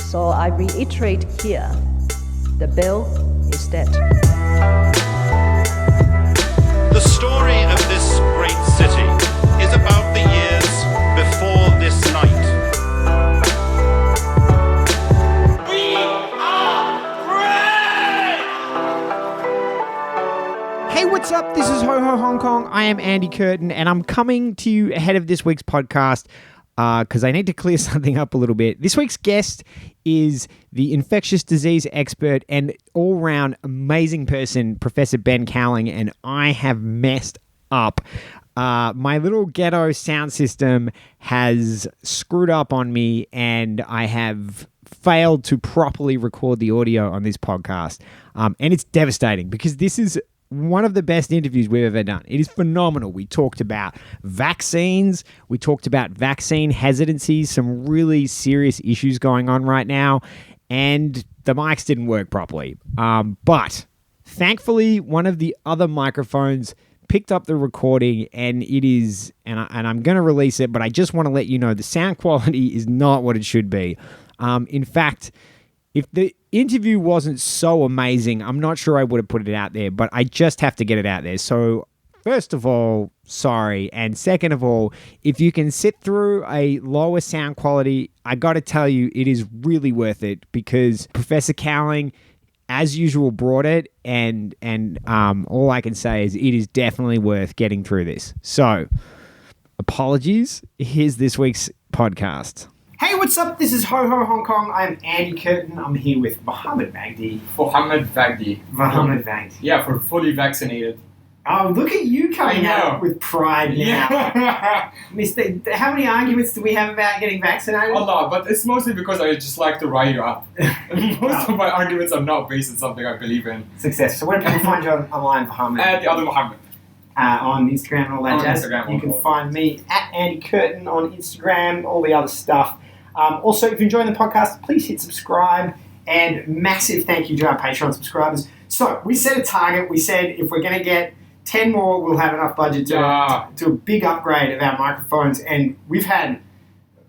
So I reiterate here, the bill is dead. The story of this great city is about the years before this night. We are free! Hey, what's up? This is Ho Ho Hong Kong. I am Andy Curtin, and I'm coming to you ahead of this week's podcast because I need to clear something up a little bit. This week's guest is the infectious disease expert and all-round amazing person, Professor Ben Cowling, and I have messed up. My little ghetto sound system has screwed up on me, and I have failed to properly record the audio on this podcast. And it's devastating because this is one of the best interviews we've ever done. It is phenomenal. We talked about vaccines. We talked about vaccine hesitancies, some really serious issues going on right now. And the mics didn't work properly. But thankfully, one of the other microphones picked up the recording, and it is, and I'm going to release it, but I just want to let you know the sound quality is not what it should be. In fact, if the interview wasn't so amazing, I'm not sure I would have put it out there, but I just have to get it out there. So first of all, sorry. And second of all, if you can sit through a lower sound quality, I got to tell you, it is really worth it because Professor Cowling, as usual, brought it. And all I can say is it is definitely worth getting through this. So apologies. Here's this week's podcast. Hey, what's up? This is Ho Ho Hong Kong. I'm Andy Curtin. I'm here with Mohammed Vagdi. Mohammed Vagdi. Yeah, for fully vaccinated. Oh, look at you coming out with pride now. Yeah. Mister, how many arguments do we have about getting vaccinated? A lot, but it's mostly because I just like to rile you up. Most of my arguments are not based on something I believe in. Success. So where do people find you online, Mohammed? The other Mohammed. On Instagram and all that jazz. Instagram, you can find me at Andy Curtin on Instagram, all the other stuff. Also, if you're enjoying the podcast, please hit subscribe, and massive thank you to our Patreon subscribers. So, we set a target. We said if we're going to get 10 more, we'll have enough budget to do a big upgrade of our microphones, and we've had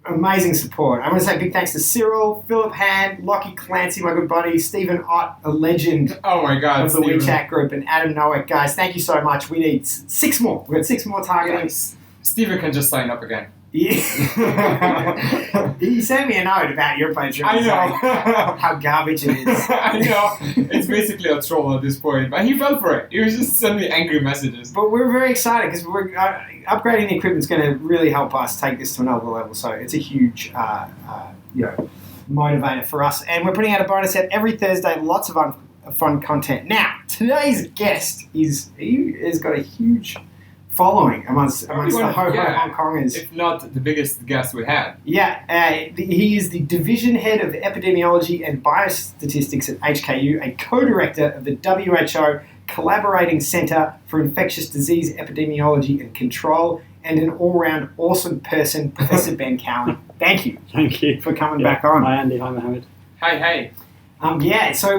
amazing support. I want to say big thanks to Cyril, Philip Hand, Lockie Clancy, my good buddy, Stephen Ott, a legend of the WeChat group, and Adam Noack. Guys, thank you so much. We need 6 more. We've got 6 more targeting. Nice. Stephen can just sign up again. Yeah. He sent me a note about your Patreon. I know. How garbage it is. I know. It's basically a troll at this point, but he fell for it. He was just sending me angry messages. But we're very excited because we're upgrading the equipment is going to really help us take this to another level. So it's a huge, motivator for us. And we're putting out a bonus set every Thursday. Lots of fun content. Now, today's guest has got a huge following amongst the Ho Ho Hong Kongers. If not the biggest guest we had. Yeah, he is the Division Head of Epidemiology and Biostatistics at HKU, a co-director of the WHO Collaborating Centre for Infectious Disease Epidemiology and Control, and an all-round awesome person, Professor Ben Cowling. Thank you for coming back on. Hi Andy, hi Mohammed. Hey. So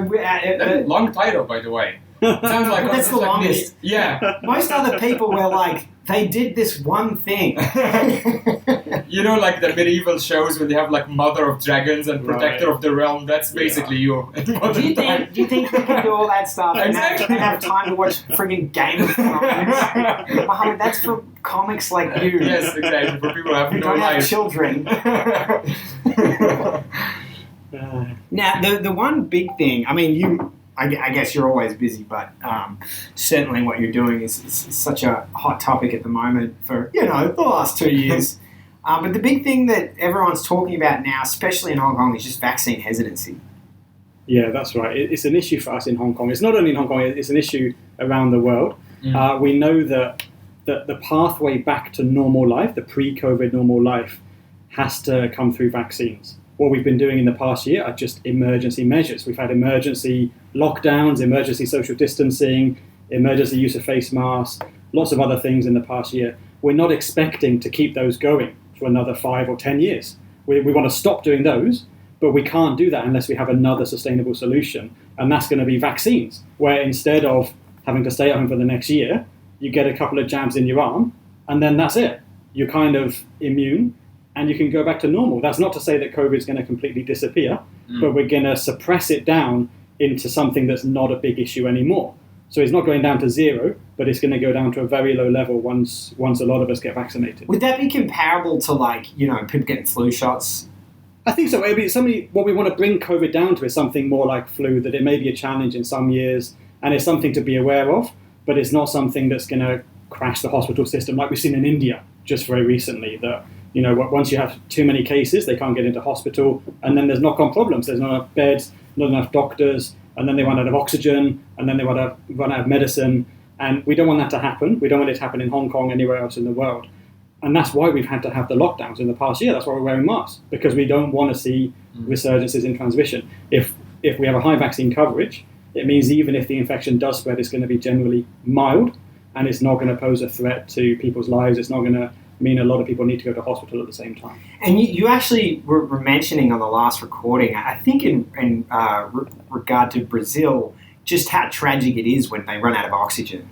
long title, by the way. Sounds like that's the longest. Yeah. Most other people were like, they did this one thing. You know, like the medieval shows when they have like Mother of Dragons and Protector of the Realm. That's basically you. Do you think we can do all that stuff and have time to watch friggin' Game of Thrones? Mohammed, that's for comics like you. Yes, exactly. For people who have no don't life. Have children. Now, the one big thing, I mean, I guess you're always busy, but certainly what you're doing is such a hot topic at the moment for, the last 2 years. But the big thing that everyone's talking about now, especially in Hong Kong, is just vaccine hesitancy. Yeah, that's right. It's an issue for us in Hong Kong. It's not only in Hong Kong, it's an issue around the world. We know that the pathway back to normal life, the pre-COVID normal life, has to come through vaccines. What we've been doing in the past year are just emergency measures. We've had emergency lockdowns, emergency social distancing, emergency use of face masks, lots of other things in the past year. We're not expecting to keep those going for another 5 or 10 years. We want to stop doing those, but we can't do that unless we have another sustainable solution. And that's going to be vaccines, where instead of having to stay at home for the next year, you get a couple of jabs in your arm, and then that's it. You're kind of immune, and you can go back to normal. That's not to say that COVID is going to completely disappear, but we're going to suppress it down into something that's not a big issue anymore. So it's not going down to zero, but it's going to go down to a very low level once a lot of us get vaccinated. Would that be comparable to, like, people getting flu shots? I think so. What we want to bring COVID down to is something more like flu, that it may be a challenge in some years, and it's something to be aware of, but it's not something that's going to crash the hospital system like we've seen in India just very recently, that once you have too many cases, they can't get into hospital, and then there's knock-on problems. There's not enough beds, not enough doctors, and then they run out of oxygen, and then they run out of medicine, and we don't want that to happen. We don't want it to happen in Hong Kong, anywhere else in the world. And that's why we've had to have the lockdowns in the past year. That's why we're wearing masks, because we don't want to see resurgences in transmission. If we have a high vaccine coverage, it means even if the infection does spread, it's going to be generally mild, and it's not going to pose a threat to people's lives. It's not going to mean a lot of people need to go to hospital at the same time. And you actually were mentioning on the last recording, I think in regard to Brazil, just how tragic it is when they run out of oxygen.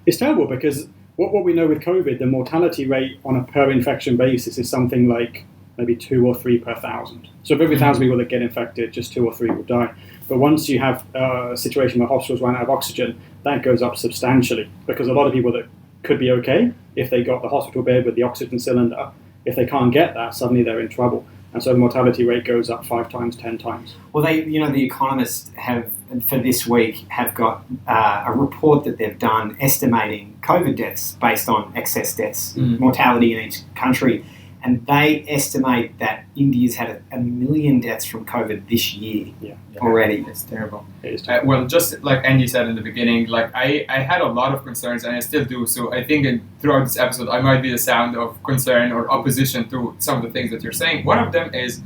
It's terrible, because what we know with COVID, the mortality rate on a per infection basis is something like maybe 2 or 3 per 1,000. So for every 1,000 people that get infected, just 2 or 3 will die. But once you have a situation where hospitals run out of oxygen, that goes up substantially, because a lot of people that could be okay if they got the hospital bed with the oxygen cylinder, if they can't get that, suddenly they're in trouble. And so the mortality rate goes up 5 times, 10 times. Well, the Economists have, for this week, have got a report that they've done estimating COVID deaths based on excess deaths, mortality in each country. And they estimate that India's had 1 million deaths from COVID this year already. It's terrible. It is terrible. Well, just like Andy said in the beginning, like I had a lot of concerns, and I still do. So I think throughout this episode, I might be the sound of concern or opposition to some of the things that you're saying. One of them is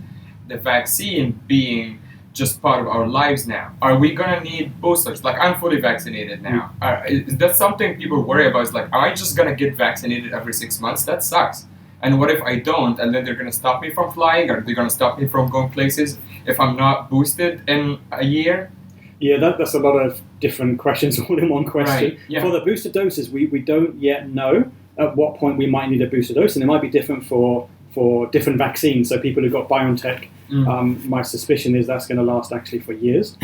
the vaccine being just part of our lives now. Are we going to need boosters? Like, I'm fully vaccinated now. Is that something people worry about? Is like, am I just going to get vaccinated every 6 months? That sucks. And what if I don't, and then they're going to stop me from flying, or they're going to stop me from going places if I'm not boosted in a year? Yeah, that's a lot of different questions all in one question. Right, yeah. For the booster doses, we don't yet know at what point we might need a booster dose, and it might be different for different vaccines. So people who've got BioNTech, my suspicion is that's going to last actually for years.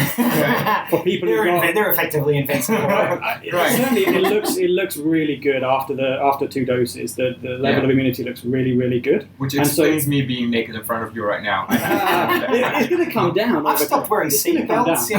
For people they're effectively invincible. Certainly, it looks really good after 2 doses. The level of immunity looks really, really good. Which explains me being naked in front of you right now. It's going to come down. I've stopped wearing seatbelts,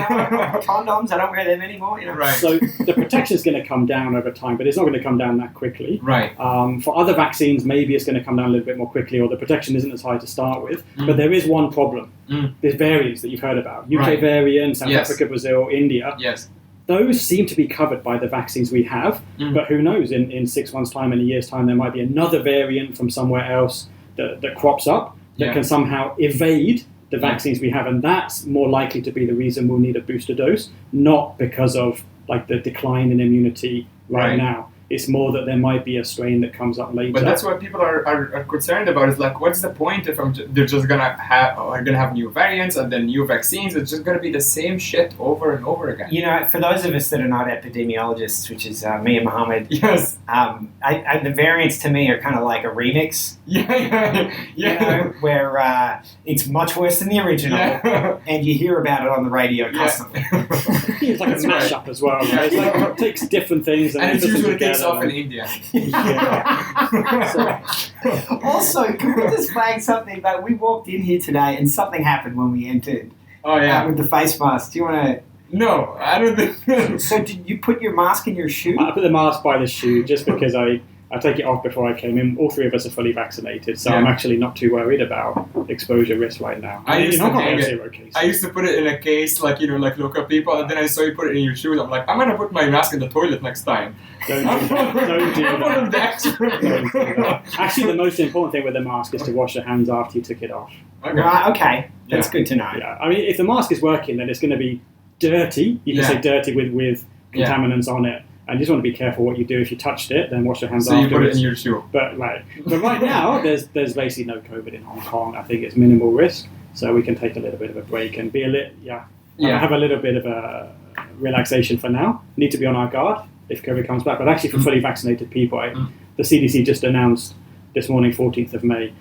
condoms. I don't wear them anymore. Right. So the protection is going to come down over time, but it's not going to come down that quickly. Right. For other vaccines, maybe it's going to come down a little bit more quickly, or the protection isn't as high to start with. But there is one problem. There's variants that you've heard about. UK variant, South Africa, Brazil, India. Yes. Those seem to be covered by the vaccines we have, but who knows, in 6 months' time, in a year's time, there might be another variant from somewhere else that crops up that can somehow evade the vaccines we have, and that's more likely to be the reason we'll need a booster dose, not because of like the decline in immunity right now. It's more that there might be a strain that comes up later. But that's what people are concerned about. Is like, what's the point if they're just gonna have new variants and then new vaccines? It's just gonna be the same shit over and over again. For those of us that are not epidemiologists, which is me and Mohammed, yes, the variants to me are kind of like a remix. Yeah. Where it's much worse than the original, and you hear about it on the radio constantly. It's like a mashup as well. Right? It's like, it takes different things and it's usually takes off in India. Also, can we just flag something? That we walked in here today and something happened when we entered. Oh yeah, with the face mask. Do you want to? No, I don't think. So did you put your mask in your shoe? I put the mask by the shoe just because I take it off before I came in. All 3 of us are fully vaccinated, so I'm actually not too worried about exposure risk right now. I used to put it in a case, like local people, and then I saw you put it in your shoes. I'm like, I'm gonna put my mask in the toilet next time. Don't do that. Actually, the most important thing with the mask is to wash your hands after you took it off. Okay. Right, okay. That's good to know. Yeah. I mean, if the mask is working, then it's going to be dirty. You can say dirty with contaminants on it. And you just want to be careful what you do. If you touched it, then wash your hands afterwards. So you put it in your shoe. But right now, there's basically no COVID in Hong Kong. I think it's minimal risk, so we can take a little bit of a break and be have a little bit of a relaxation for now. Need to be on our guard if COVID comes back. But actually, for fully vaccinated people, the CDC just announced this morning, 14th of May,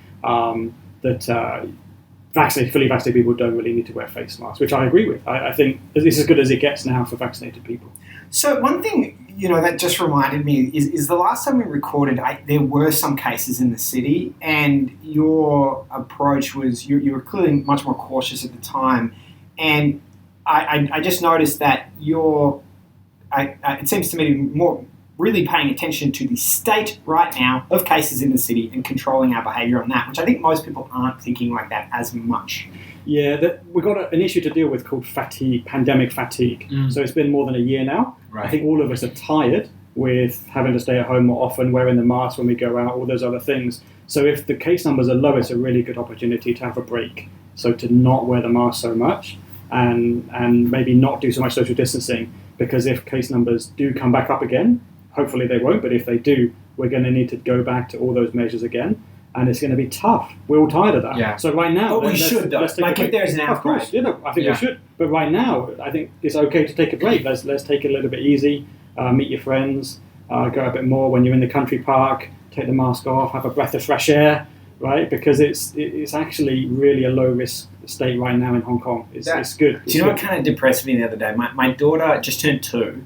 fully vaccinated people don't really need to wear face masks, which I agree with. I think this is as good as it gets now for vaccinated people. So one thing, that just reminded me is the last time we recorded, there were some cases in the city, and your approach was you were clearly much more cautious at the time, and I just noticed that it seems to me more really paying attention to the state right now of cases in the city and controlling our behaviour on that, which I think most people aren't thinking like that as much. Yeah, we've got an issue to deal with called fatigue, pandemic fatigue. So it's been more than a year now. Right. I think all of us are tired with having to stay at home more often, wearing the mask when we go out, all those other things. So if the case numbers are low, it's a really good opportunity to have a break. So to not wear the mask so much and maybe not do so much social distancing, because if case numbers do come back up again, hopefully they won't, but if they do, we're going to need to go back to all those measures again. And it's going to be tough. We're all tired of that. Yeah. So right now, But we should, though. let's take Like, a if break. there's an Of course, outbreak. I think we should. But right now, I think it's okay to take a break. Let's take it a little bit easy. Meet your friends. Go a bit more when you're in the country park. Take the mask off. Have a breath of fresh air. Right, because it's actually really a low risk state right now in Hong Kong. It's good. Do you know what kind of depressed me the other day? My daughter just turned 2.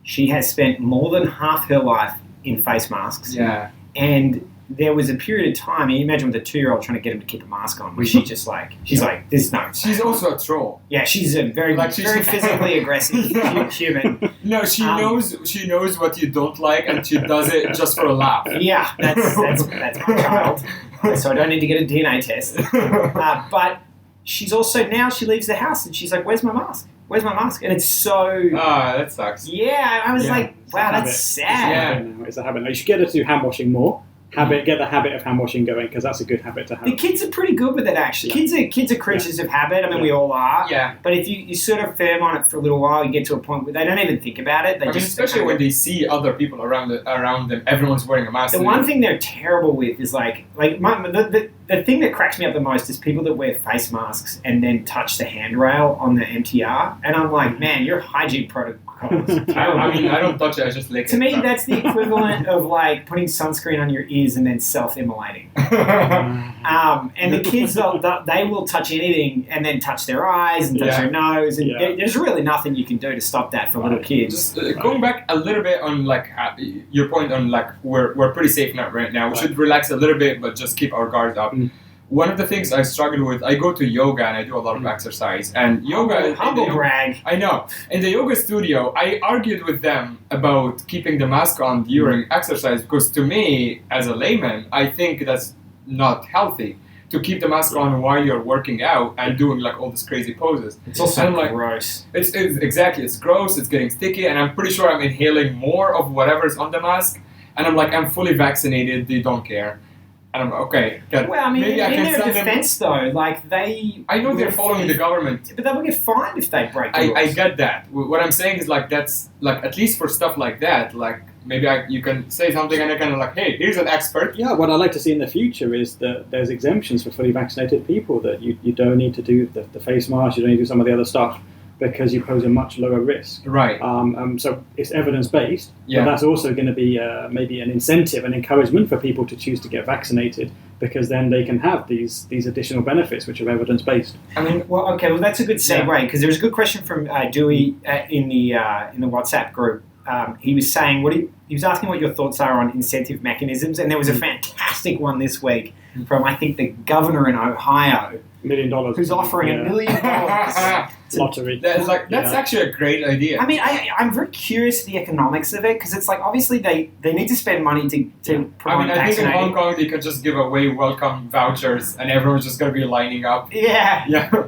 She has spent more than half her life in face masks. Yeah. And there was a period of time, and you imagine with a 2-year-old trying to get him to keep a mask on, where she's like, this no. She's also a troll. Yeah, she's a very physically aggressive human. No, she knows what you don't like, and she does it just for a laugh. Yeah, that's my child. So I don't need to get a DNA test. But she's also, now she leaves the house and she's like, where's my mask? Where's my mask? And it's so... That sucks. Yeah, I was like, wow, that's sad. It's a habit. You should get her to do hand washing more. Get the habit of hand washing going, because that's a good habit to have. The kids are pretty good with it, actually. Kids are creatures of habit. I mean, we all are. Yeah. But if you sort of firm on it for a little while, you get to a point where they don't even think about it. Especially when they see other people around them, everyone's wearing a mask. The one thing they're terrible with is the thing that cracks me up the most is people that wear face masks and then touch the handrail on the MTR, and I'm like, man, your hygiene protocols. I don't touch it. I just lick it. To me, that's the equivalent of like putting sunscreen on your ears and then self-immolating. And the kids, they will touch anything and then touch their eyes and touch their nose, and there's really nothing you can do to stop that for little kids. Just going back a little bit on your point on we're pretty safe now right now. We should relax a little bit, but just keep our guards up. One of the things I struggle with, I go to yoga and I do a lot of exercise. And yoga... Humble brag. I know. In the yoga studio, I argued with them about keeping the mask on during exercise, because to me, as a layman, I think that's not healthy to keep the mask on while you're working out and doing all these crazy poses. It's also gross. It's exactly, it's gross, it's getting sticky, and I'm pretty sure I'm inhaling more of whatever's on the mask. And I'm fully vaccinated, they don't care. And I'm okay. Good. Well, I mean, maybe in their defense, though, I know they're following the government, but they will get fined if they break the rules. I get that. What I'm saying is that's at least for stuff like that. Maybe you can say something and I kind of hey, here's an expert. Yeah, what I'd like to see in the future is that there's exemptions for fully vaccinated people. That you don't need to do the face mask. You don't need to do some of the other stuff, because you pose a much lower risk. Right. So it's evidence-based, but that's also going to be maybe an incentive, an encouragement for people to choose to get vaccinated, because then they can have these additional benefits which are evidence-based. I mean, that's a good segue, because there was a good question from Dewey in the WhatsApp group. He was saying, he was asking what your thoughts are on incentive mechanisms, and there was a fantastic one this week from, I think, the governor in Ohio, $1 million. Who's offering $1 million lottery. That's actually a great idea. I mean, I'm very curious the economics of it, because it's obviously they need to spend money to promote I think in vaccinating. Hong Kong they could just give away welcome vouchers and everyone's just going to be lining up. Yeah.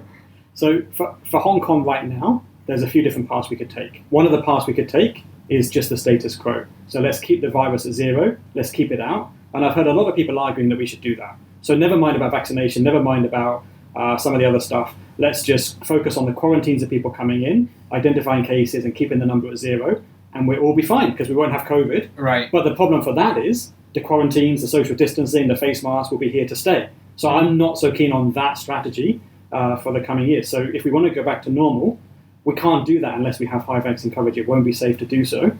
So for Hong Kong right now, there's a few different paths we could take. One of the paths we could take is just the status quo. So let's keep the virus at 0, let's keep it out. And I've heard a lot of people arguing that we should do that. So never mind about vaccination, never mind about some of the other stuff. Let's just focus on the quarantines of people coming in, identifying cases and keeping the number at 0, and we'll all be fine because we won't have COVID. Right. But the problem for that is the quarantines, the social distancing, the face mask will be here to stay. So I'm not so keen on that strategy for the coming years. So if we want to go back to normal, we can't do that unless we have high vaccine coverage. It won't be safe to do so.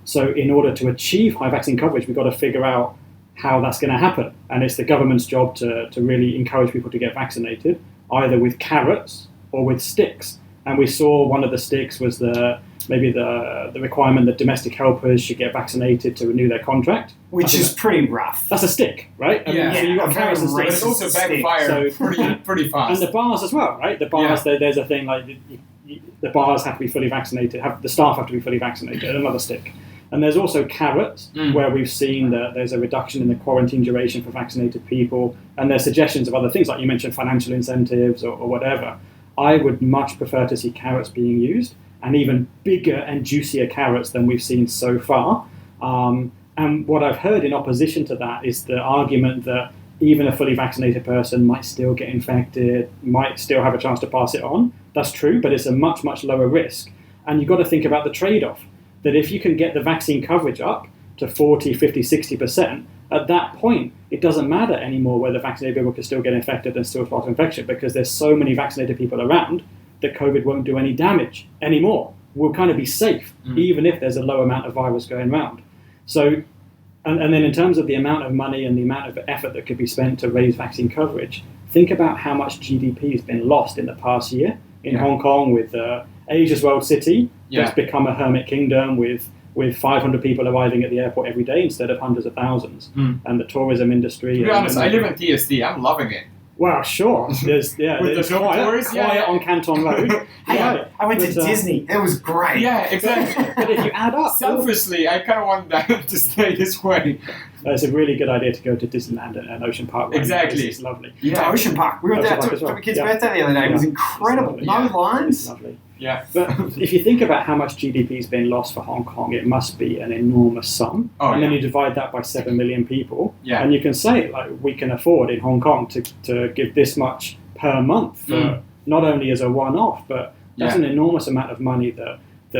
So in order to achieve high vaccine coverage, we've got to figure out how that's going to happen. And it's the government's job to really encourage people to get vaccinated, either with carrots or with sticks. And we saw one of the sticks was the requirement that domestic helpers should get vaccinated to renew their contract. Which is pretty rough. That's a stick, right? I mean, so you've got carrots and sticks. But it's also backfired pretty fast. And the bars as well, right? The bars, there's a thing like the bars have to be fully vaccinated, the staff have to be fully vaccinated, another stick. And there's also carrots, where we've seen that there's a reduction in the quarantine duration for vaccinated people, and there's suggestions of other things, like you mentioned, financial incentives or whatever. I would much prefer to see carrots being used, and even bigger and juicier carrots than we've seen so far. And what I've heard in opposition to that is the argument that even a fully vaccinated person might still get infected, might still have a chance to pass it on. That's true, but it's a much, much lower risk. And you've got to think about the trade-off, that if you can get the vaccine coverage up to 40, 50, 60%, at that point, it doesn't matter anymore whether vaccinated people can still get infected and still pass infection, because there's so many vaccinated people around that COVID won't do any damage anymore. We'll kind of be safe, even if there's a low amount of virus going around. So, and then in terms of the amount of money and the amount of effort that could be spent to raise vaccine coverage, think about how much GDP has been lost in the past year in Hong Kong, with Asia's world city that's become a hermit kingdom with 500 people arriving at the airport every day instead of hundreds of thousands, and the tourism industry. To be honest, I live in TST. I'm loving it. Well, sure. There's quiet on Canton Road. I went to Disney. It was great. Yeah, exactly. But if you add up, selfishly, I kind of want that to stay this way. It's a really good idea to go to Disneyland and Ocean Park. Right? Exactly. It's lovely. Yeah, Ocean Park. We were there for my kid's birthday the other day. It was incredible. No lines. It's lovely. Yeah. But if you think about how much GDP has been lost for Hong Kong, it must be an enormous sum. And then you divide that by 7 million people, and you can say, like, we can afford in Hong Kong to give this much per month, for not only as a one-off, but that's an enormous amount of money that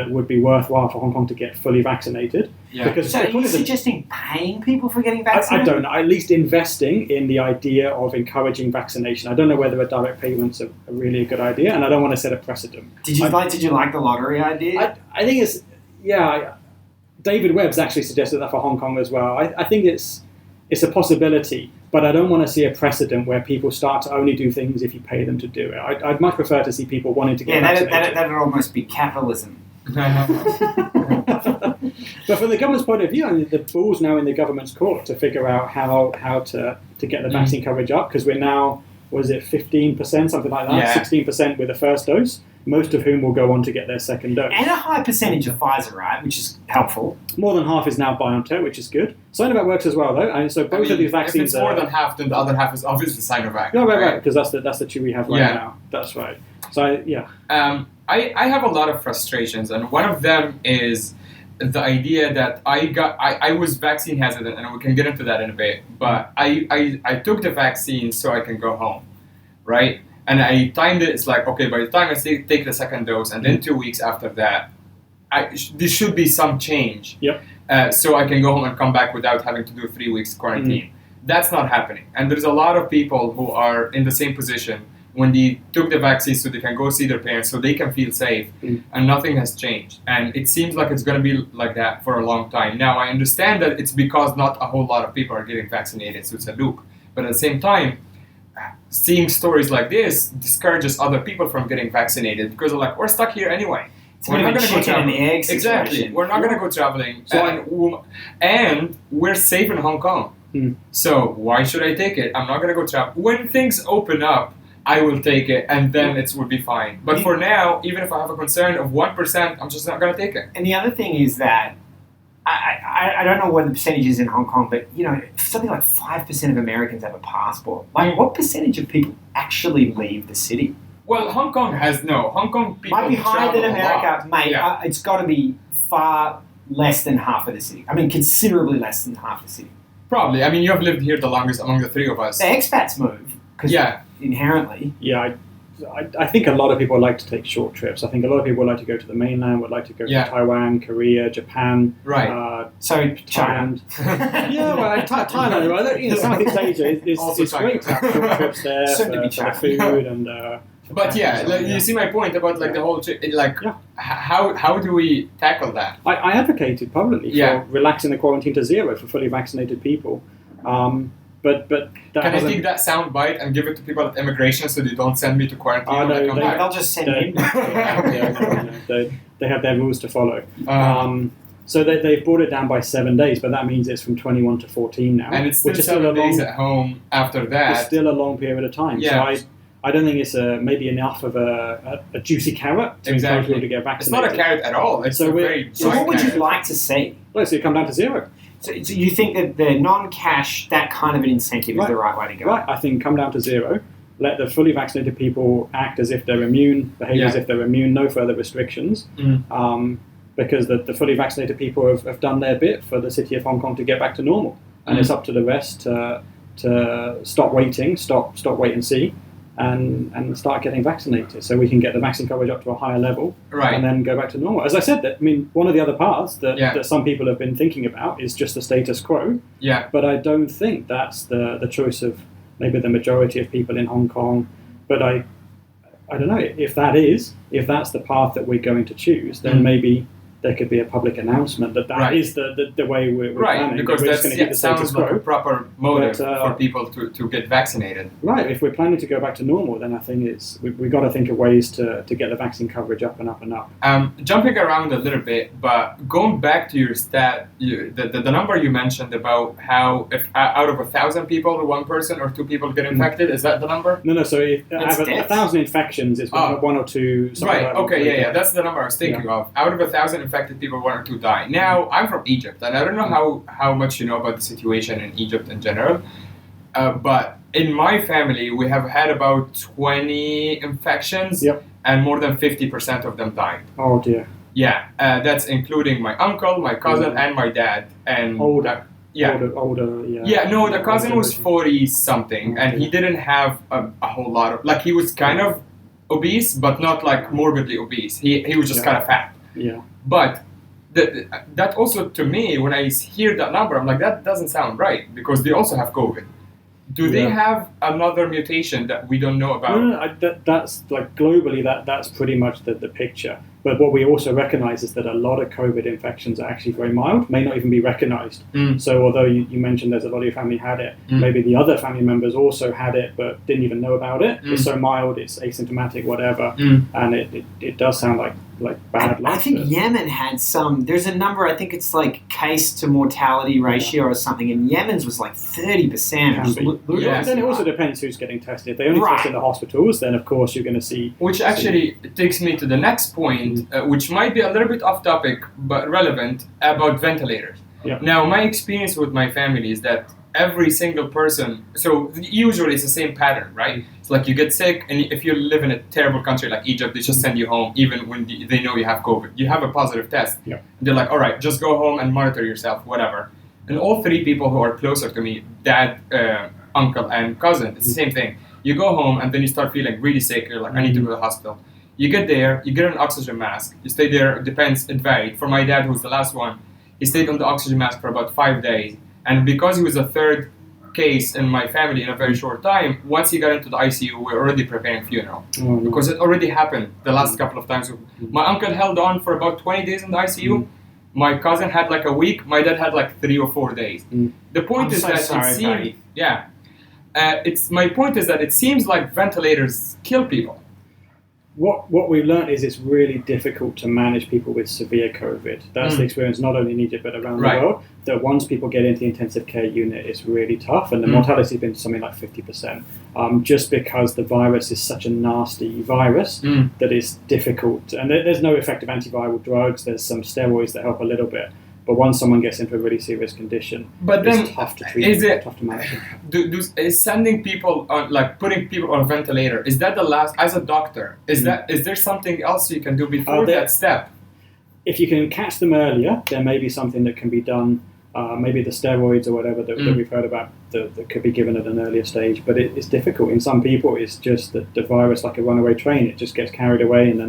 would be worthwhile for Hong Kong to get fully vaccinated. Yeah. Because so are you suggesting paying people for getting vaccinated? I don't know. At least investing in the idea of encouraging vaccination. I don't know whether a direct payment's a really a good idea, and I don't want to set a precedent. Did you like the lottery idea? I think it's David Webb's actually suggested that for Hong Kong as well. I think it's a possibility, but I don't want to see a precedent where people start to only do things if you pay them to do it. I'd much prefer to see people wanting to get vaccinated. That would almost be capitalism. But from the government's point of view, I mean, the ball's now in the government's court to figure out how to get the vaccine coverage up, because we're now, was it 15%, something like that, 16% with the first dose, most of whom will go on to get their second dose. And a high percentage of Pfizer, right, which is helpful. More than half is now BioNTech, which is good. Sinovac works as well, though. And so both of these vaccines if it's more than half, then the other half is obviously Sinovac. No, right, because that's the two we have right now. That's right. So, I have a lot of frustrations, and one of them is the idea that I was vaccine hesitant, and we can get into that in a bit, but I took the vaccine so I can go home, right? And I timed it, it's like, okay, by the time I take the second dose, and then 2 weeks after that, there should be some change. Yep. So I can go home and come back without having to do 3 weeks quarantine. That's not happening. And there's a lot of people who are in the same position when they took the vaccine so they can go see their parents, so they can feel safe, and nothing has changed. And it seems like it's going to be like that for a long time. Now, I understand that it's because not a whole lot of people are getting vaccinated, so it's a loop. But at the same time, seeing stories like this discourages other people from getting vaccinated, because they're like, we're stuck here anyway. We're not going to go traveling. Exactly. We're not going to go traveling. And we're safe in Hong Kong. So why should I take it? I'm not going to go travel. When things open up, I will take it, and then it would be fine. But for now, even if I have a concern of 1%, I'm just not going to take it. And the other thing is that I don't know what the percentage is in Hong Kong, but something like 5% of Americans have a passport. Like, what percentage of people actually leave the city? Well, Hong Kong people might be higher than America, mate. Yeah. It's got to be far less than half of the city. I mean, considerably less than half the city. Probably. I mean, you have lived here the longest among the three of us. The expats move. Inherently. Yeah, I think a lot of people like to take short trips. I think a lot of people like to go to the mainland, would like to go to Taiwan, Korea, Japan. Right. So Thailand. Thailand. Right? Southeast Asia is great to have short trips there for the food and. But you see my point about the whole how do we tackle that? I advocated publicly for relaxing the quarantine to 0 for fully vaccinated people. But that Can I hasn't- take that sound bite and give it to people at immigration so they don't send me to quarantine Oh, when I no, come they- back? They'll just send they- him. they have their rules to follow. Uh-huh. So they've brought it down by 7 days, but that means it's from 21 to 14 now, And it's still which is 7 a days long, at home after it's that. still a long period of time. Yeah. So I don't think it's maybe enough of a juicy carrot to encourage people to get It's vaccinated. not a carrot at all. It's So a we're- very So dry what would you carrot. like to see? Well, so you come down to zero. So you think that the non-cash, that kind of an incentive is the right way to go? Right, I think come down to zero. Let the fully vaccinated people act as if they're immune, behave as Yeah. if they're immune, no further restrictions. Because the fully vaccinated people have done their bit for the city of Hong Kong to get back to normal. And it's up to the rest to stop waiting, stop wait and see, and start getting vaccinated so we can get the vaccine coverage up to a higher level Right. and then go back to normal. As I said, one of the other parts that Yeah. some people have been thinking about is just the status quo. Yeah. But I don't think that's the choice of maybe the majority of people in Hong Kong. But I don't know, if that's the path that we're going to choose, then maybe there could be a public announcement that Right. is the way we're Right, planning. because we're just that going to keep the status sounds like a quo. proper motive But, for people to get vaccinated. Right, if we're planning to go back to normal, then I think we've got to think of ways to get the vaccine coverage up and up and up. Jumping around a little bit, but going back to your stat, the number you mentioned about how if out of 1,000 people, 1 person or 2 people get infected, is that the number? No, so if It's out of deaths. 1,000 infections, it's one or two. something Right, like that. okay, yeah, that's the number I was thinking of. Out of 1,000 infected people, 1 or 2 die. Now, I'm from Egypt, and I don't know how much you know about the situation in Egypt in general, but in my family, we have had about 20 infections, Yep. and more than 50% of them died. Oh dear. Yeah, that's including my uncle, my cousin, and my dad. And Older. yeah. Older, yeah. Yeah, no, the cousin Older was generation. 40 something, and he didn't have a whole lot of, like, he was kind of obese, but not like morbidly obese. He was just Yeah. kind of fat. Yeah. But that also, to me, when I hear that number, I'm like, that doesn't sound right, because they also have COVID. Do they Yeah. have another mutation that we don't know about? No, that's like globally that's pretty much the picture. But what we also recognize is that a lot of COVID infections are actually very mild, may not even be recognized. So although you mentioned there's a lot of your family had it, maybe the other family members also had it but didn't even know about it. It's so mild, it's asymptomatic, whatever, and it does sound like bad luck. I think Yemen had some. There's a number. I think it's like case to mortality ratio or something. And Yemen's was like 30%. Can be. Yeah. Then it also depends who's getting tested. If they only Right. test in the hospitals, then of course you're going to see. Which actually takes me to the next point, which might be a little bit off topic but relevant, about ventilators. Yeah. Now, my experience with my family is that every single person, so usually it's the same pattern, right? It's like you get sick, and if you live in a terrible country like Egypt, they just send you home even when they know you have COVID. You have a positive test. Yeah. They're like, all right, just go home and monitor yourself, whatever. And all 3 people who are closer to me, dad, uncle, and cousin, it's the same thing. You go home, and then you start feeling really sick. You're like, I need to go to the hospital. You get there, you get an oxygen mask. You stay there, it depends, it varied. For my dad, who was the last one, he stayed on the oxygen mask for about 5 days. And because he was a third case in my family in a very short time, once he got into the ICU, we were already preparing funeral. Oh, no. Because it already happened the last couple of times. My uncle held on for about 20 days in the ICU. My cousin had like a week. My dad had like 3 or 4 days. The point I'm is so that sorry, it seems, buddy. yeah. My point is that it seems like ventilators kill people. What we've learned is it's really difficult to manage people with severe COVID. That's the experience not only in Egypt but around Right. the world. That once people get into the intensive care unit, it's really tough, and the mortality has been something like 50%. Just because the virus is such a nasty virus that it's difficult, and there's no effective antiviral drugs. There's some steroids that help a little bit, but once someone gets into a really serious condition, But then, it's tough to treat. is it- tough to manage? Is sending people on, like putting people on a ventilator, is that the last, as a doctor, is there something else you can do before there- that step? If you can catch them earlier, there may be something that can be done. Maybe the steroids or whatever that we've heard about that could be given at an earlier stage. But it's difficult. In some people, it's just that the virus, like a runaway train, it just gets carried away, and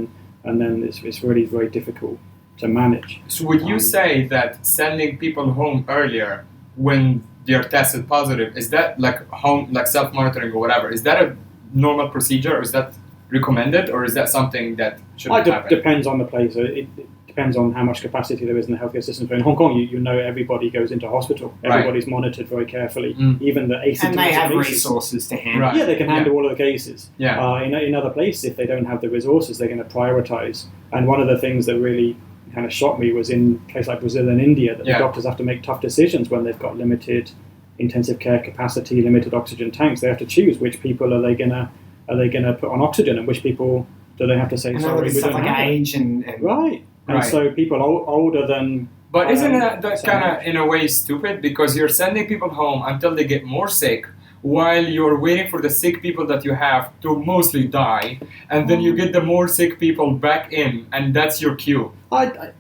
then it's really very difficult to manage. So would you say that sending people home earlier when they're tested positive, is that like home, like self-monitoring or whatever, is that a normal procedure, or is that recommended, or is that something that shouldn't happen? Depends on the place. It depends on how much capacity there is in the healthcare system. But in Hong Kong, you know everybody goes into hospital. Everybody's monitored very carefully. Even the asymptomatic And they have cases. resources to handle. Right. Yeah, they can handle all of the cases. Yeah. In other places, if they don't have the resources, they're going to prioritize. And one of the things that really kind of shocked me was in places like Brazil and India that the doctors have to make tough decisions when they've got limited intensive care capacity, limited oxygen tanks. They have to choose which people are they going to put on oxygen, and which people do they have to say And sorry, we stuff don't like have it. age and Right. And so people older than. But isn't that same kind of age. in a way stupid, because you're sending people home until they get more sick, while you're waiting for the sick people that you have to mostly die, and then you get the more sick people back in, and that's your cue. But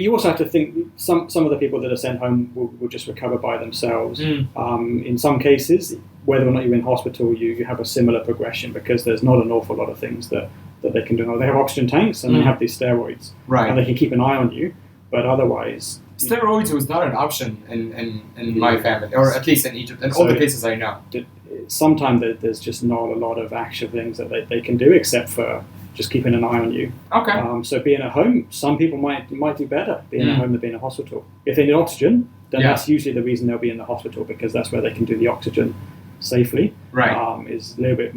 you also have to think some of the people that are sent home will just recover by themselves. In some cases, whether or not you're in hospital, you have a similar progression because there's not an awful lot of things that they can do. They have oxygen tanks and they have these steroids, and they can keep an eye on you. But otherwise, Steroids was not an option in my family, or at least in Egypt, and all the cases I know. sometimes there's just not a lot of actual things that they can do except for just keeping an eye on you. Okay. So being at home, some people might do better being at home than being in a hospital. If they need oxygen, then that's usually the reason they'll be in the hospital, because that's where they can do the oxygen safely. Right. Is a little bit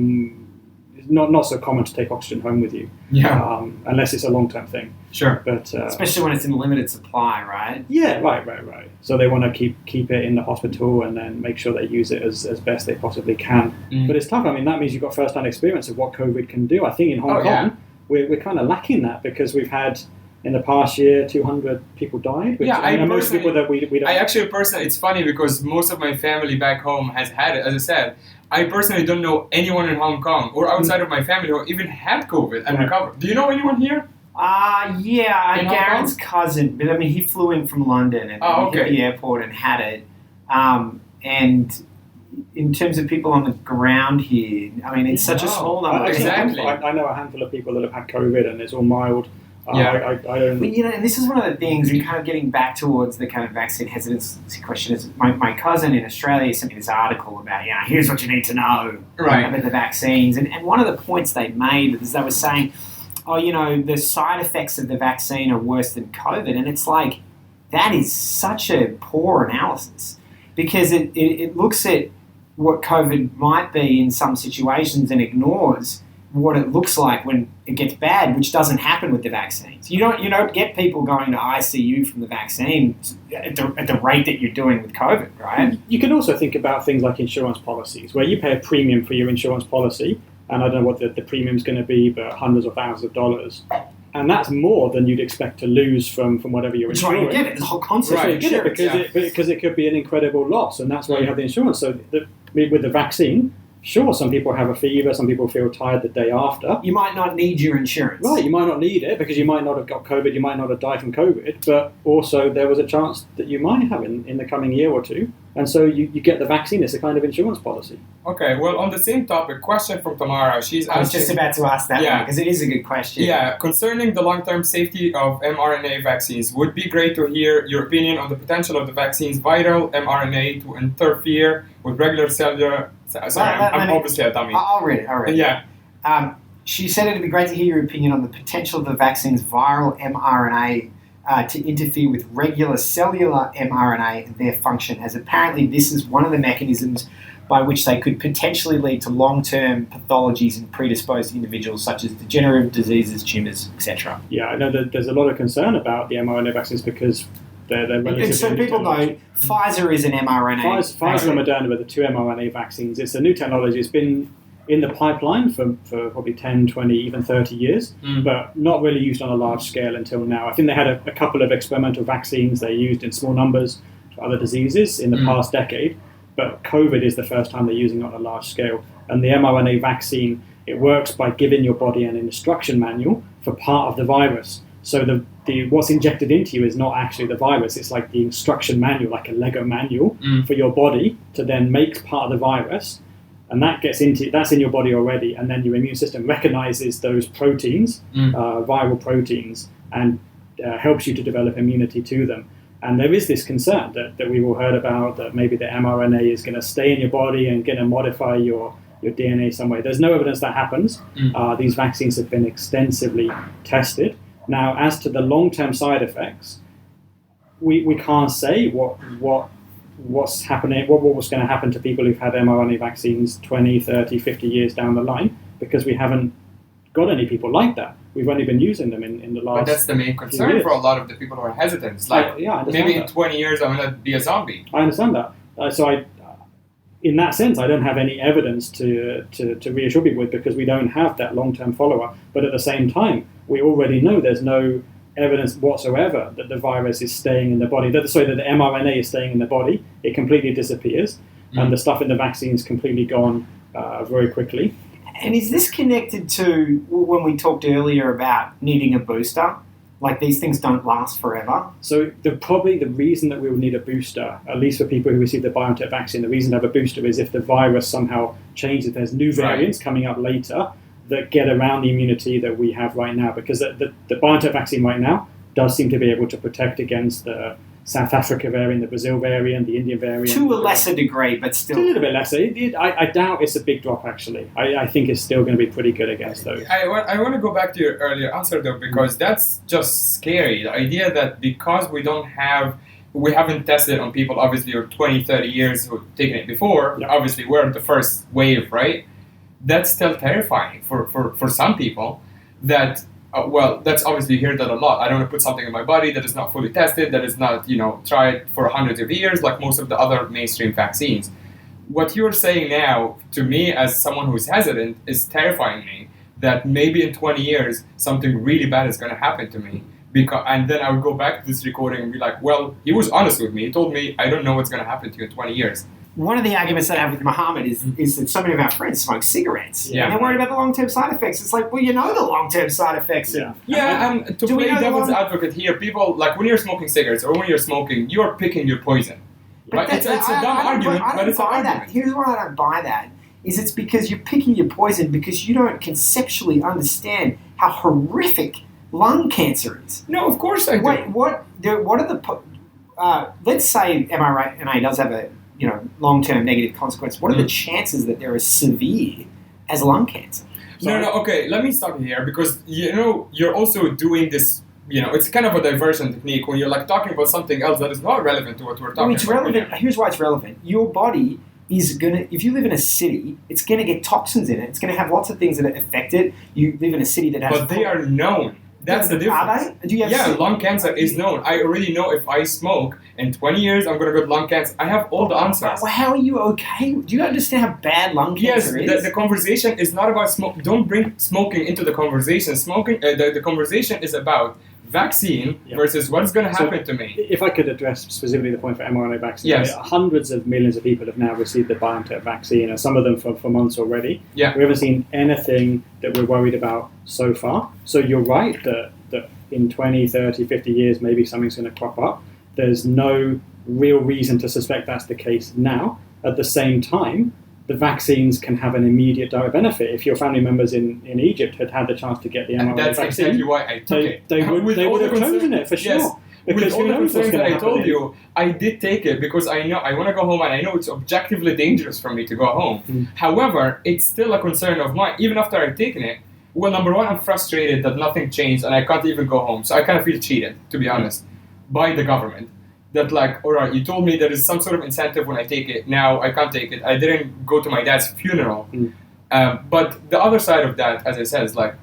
not so common to take oxygen home with you. Yeah. Unless it's a long-term thing. Sure. But especially when it's in limited supply, right? yeah, right. So they want to keep it in the hospital and then make sure they use it as best they possibly can. But it's tough. I mean, that means you've got first-hand experience of what COVID can do. I think in Hong Kong, we're kind of lacking that, because we've had, in the past year, 200 people died. Which, most people that we don't. I actually personally, it's funny because most of my family back home has had it. As I said, I personally don't know anyone in Hong Kong or outside of my family who even had COVID and recovered. Do you know anyone here? Yeah, Garen's cousin, but I mean, he flew in from London and he hit the airport and had it. And in terms of people on the ground here, I mean, it's such a small number. Exactly. I know a handful of people that have had COVID and it's all mild. Yeah. I don't. But, and this is one of the things, and kind of getting back towards the kind of vaccine hesitancy question, is my cousin in Australia sent me this article about, here's what you need to know about the vaccines. And one of the points they made is they were saying, the side effects of the vaccine are worse than COVID. And it's like, that is such a poor analysis, because it looks at what COVID might be in some situations and ignores what it looks like when it gets bad, which doesn't happen with the vaccines. You don't get people going to ICU from the vaccine at the rate that you're doing with COVID, right? You can also think about things like insurance policies, where you pay a premium for your insurance policy, and I don't know what the premium's going to be, but hundreds or thousands of dollars. And that's more than you'd expect to lose from whatever you're That's insuring. why you get it. The whole concept Right, of you get insurance. it because it could be an incredible loss, and that's why you have the insurance. So with the vaccine, sure, some people have a fever, some people feel tired the day after. You might not need your insurance. Right, you might not need it because you might not have got COVID, you might not have died from COVID, but also there was a chance that you might have in the coming year or two. And so you get the vaccine. It's a kind of insurance policy. Okay, well, on the same topic, question from Tamara. She's I was asking, just about to ask that one, because it is a good question. Yeah, concerning the long-term safety of mRNA vaccines, would be great to hear your opinion on the potential of the vaccine's viral mRNA to interfere with regular cellular... Sorry, I'm obviously a dummy. I'll read it. Yeah. She said it'd be great to hear your opinion on the potential of the vaccine's viral mRNA to interfere with regular cellular mRNA and their function, as apparently this is one of the mechanisms by which they could potentially lead to long-term pathologies in predisposed individuals, such as degenerative diseases, tumours, etc. Yeah, I know that there's a lot of concern about the mRNA vaccines because they're relatively... And so people know Pfizer is an mRNA. Pfizer and Moderna are the two mRNA vaccines. It's a new technology. It's been in the pipeline for probably 10, 20, even 30 years, but not really used on a large scale until now. I think they had a couple of experimental vaccines they used in small numbers for other diseases in the past decade, but COVID is the first time they're using it on a large scale. And the mRNA vaccine, it works by giving your body an instruction manual for part of the virus. So the what's injected into you is not actually the virus. It's like the instruction manual, like a Lego manual for your body to then make part of the virus. And that's in your body already. And then your immune system recognizes those proteins, viral proteins, and helps you to develop immunity to them. And there is this concern that we've all heard about, that maybe the mRNA is going to stay in your body and going to modify your DNA some way. There's no evidence that happens. These vaccines have been extensively tested. Now, as to the long-term side effects, we can't say what's happening, what was going to happen to people who've had mRNA vaccines 20, 30, 50 years down the line, because we haven't got any people like that. We've only been using them in the last. But that's the main concern for a lot of the people who are hesitant. It's like, I maybe that. in 20 years I'm going to be a zombie. I understand that. In that sense, I don't have any evidence to reassure people with, because we don't have that long-term follow-up. But at the same time, we already know there's no evidence whatsoever that the virus is staying in the body. That the mRNA is staying in the body. It completely disappears, and the stuff in the vaccine is completely gone very quickly. And is this connected to when we talked earlier about needing a booster? Like, these things don't last forever. So probably the reason that we will need a booster, at least for people who receive the BioNTech vaccine, the reason to have a booster is if the virus somehow changes, there's new variants coming up later that get around the immunity that we have right now. Because the BioNTech vaccine right now does seem to be able to protect against the South Africa variant, the Brazil variant, the Indian variant. To a lesser degree, but still. A little bit lesser. I doubt it's a big drop, actually. I think it's still going to be pretty good against those. I want to go back to your earlier answer, though, because that's just scary. The idea that because we haven't tested on people, obviously, or 20, 30 years who've taken it before, obviously, we're the first wave, right? That's still terrifying for some people that... that's obviously, you hear that a lot. I don't want to put something in my body that is not fully tested, that is not, tried for hundreds of years, like most of the other mainstream vaccines. What you're saying now, to me, as someone who's hesitant, is terrifying me, that maybe in 20 years, something really bad is going to happen to me. And then I would go back to this recording and be like, well, he was honest with me. He told me, I don't know what's going to happen to you in 20 years. One of the arguments that I have with Mohammed is that so many of our friends smoke cigarettes. Yeah. And they're worried about the long-term side effects. It's like, well, you know the long-term side effects. And to play devil's advocate here, people, like when you're smoking cigarettes or when you're smoking, you're picking your poison. Right? It's a dumb argument, but it's an argument. Here's why I don't buy that. It's because you're picking your poison because you don't conceptually understand how horrific lung cancer is. No, of course I do. Wait, what are the... let's say mRNA does have a long-term negative consequence. What are the chances that they're as severe as lung cancer? Okay, let me stop you here because, you're also doing this, it's kind of a diversion technique when you're like talking about something else that is not relevant to what we're talking about. It's relevant. Here's why it's relevant. Your body is going to, if you live in a city, it's going to get toxins in it. It's going to have lots of things that affect it. You live in a city that has... But they are known. That's the difference. Are they? Lung cancer is known. I already know if I smoke, in 20 years I'm going to get lung cancer. I have all the answers. Well, how are you okay? Do you understand how bad lung cancer is? Yes, the conversation is not about smoke. Don't bring smoking into the conversation. The conversation is about vaccine versus what's going to happen to me. If I could address specifically the point for mRNA vaccine, hundreds of millions of people have now received the BioNTech vaccine, and some of them for months already. Yeah. We haven't seen anything that we're worried about so far. So you're right that in 20, 30, 50 years, maybe something's going to crop up. There's no real reason to suspect that's the case now. At the same time, the vaccines can have an immediate direct benefit. If your family members in Egypt had the chance to get the mRNA that's vaccine, exactly why I took it. They would have chosen it for sure. Yes. Because with all the concerns that I told you, I did take it because I know I want to go home and I know it's objectively dangerous for me to go home. However, it's still a concern of mine. Even after I've taken it, well, number one, I'm frustrated that nothing changed and I can't even go home. So I kind of feel cheated, to be honest, by the government. That like, all right, you told me there is some sort of incentive when I take it. Now I can't take it. I didn't go to my dad's funeral. But the other side of that, as I said, is like,